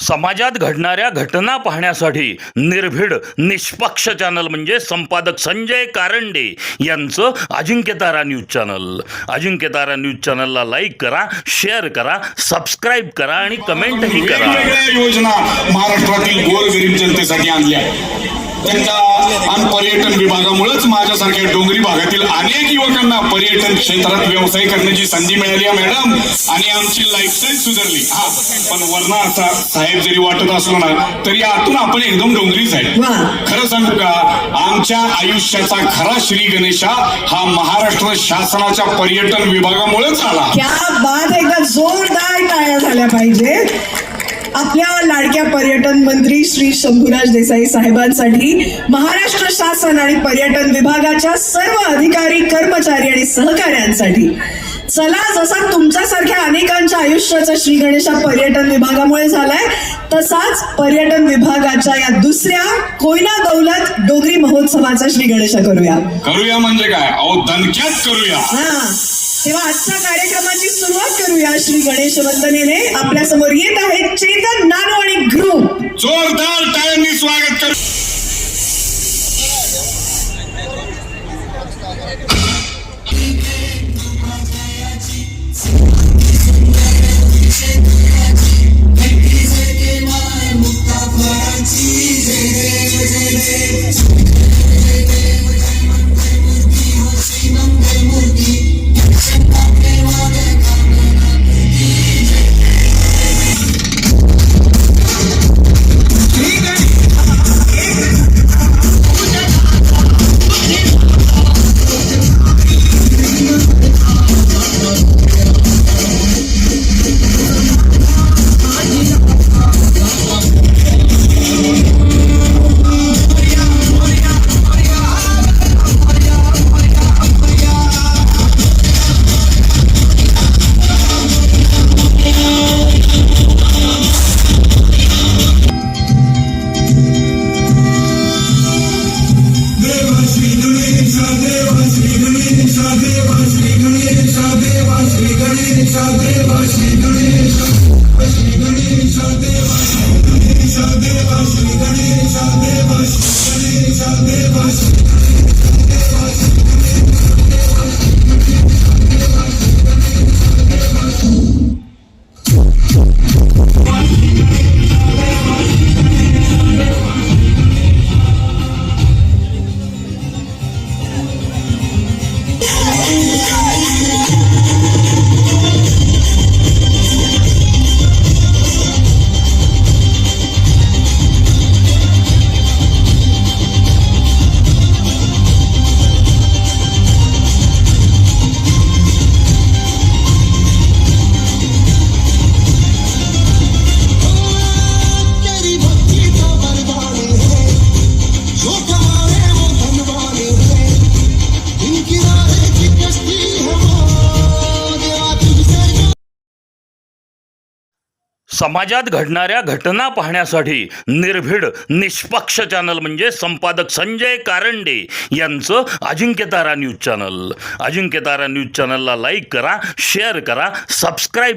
समाजात घडणाऱ्या घटना पाहण्यासाठी निर्भीड निष्पक्ष चॅनल म्हणजे संपादक संजय कारंडे यांचं Ajinkyatara news channel. Ajinkyatara news चॅनलला लाईक करा, शेअर करा, सबस्क्राईब करा आणि कमेंटही करा. वेगवेगळ्या योजना महाराष्ट्रातील गोरगरीब जनतेसाठी आणल्या. त्यांच्या आणि पर्यटन विभागामुळेच माझ्यासारख्या डोंगरी भागातील अनेक युवकांना पर्यटन क्षेत्रात व्यवसाय करण्याची संधी मिळाली आहे मॅडम. आणि आमची लाईफस्टाईल सुधारली. हा, पण वरना असा साहेब जरी वाटत असलो ना तरी आतून आपण एकदम डोंगरीच आहे. खरं सांगू का, आमच्या आयुष्याचा खरा श्री गणेशा हा महाराष्ट्र शासनाच्या पर्यटन विभागामुळेच आला. क्या बात आहे. एकदा जोरदार टाळ्या झाल्या पाहिजेत आपल्या लाडक्या पर्यटन मंत्री श्री शंभूराज देसाई साहेबांसाठी, महाराष्ट्र शासन आणि पर्यटन विभागाच्या सर्व अधिकारी, कर्मचारी आणि सहकाऱ्यांसाठी. चला, जसा तुमच्यासारख्या अनेकांच्या आयुष्याचा श्री गणेशा पर्यटन विभागामुळे झालाय, तसाच पर्यटन विभागाच्या या दुसऱ्या कोयना दौलत डोगरी महोत्सवाचा श्री गणेशा करूया. करूया म्हणजे काय, अहो दणक्यात करूया. तेव्हा आजच्या कार्यक्रमाची सुरुवात करूया श्री गणेश वंदनेने. आपल्या समोर येत आहेत चेतन नानवणी ग्रुप. जोरदार टाळ्यांनी स्वागत करू. समाजात घडणाऱ्या घटना पाहण्यासाठी निर्भीड निष्पक्ष चॅनल म्हणजे संपादक संजय कारंडे यांचं Ajinkyatara news channel. Ajinkyatara news चॅनलला लाईक करा, शेअर करा, सबस्क्राईब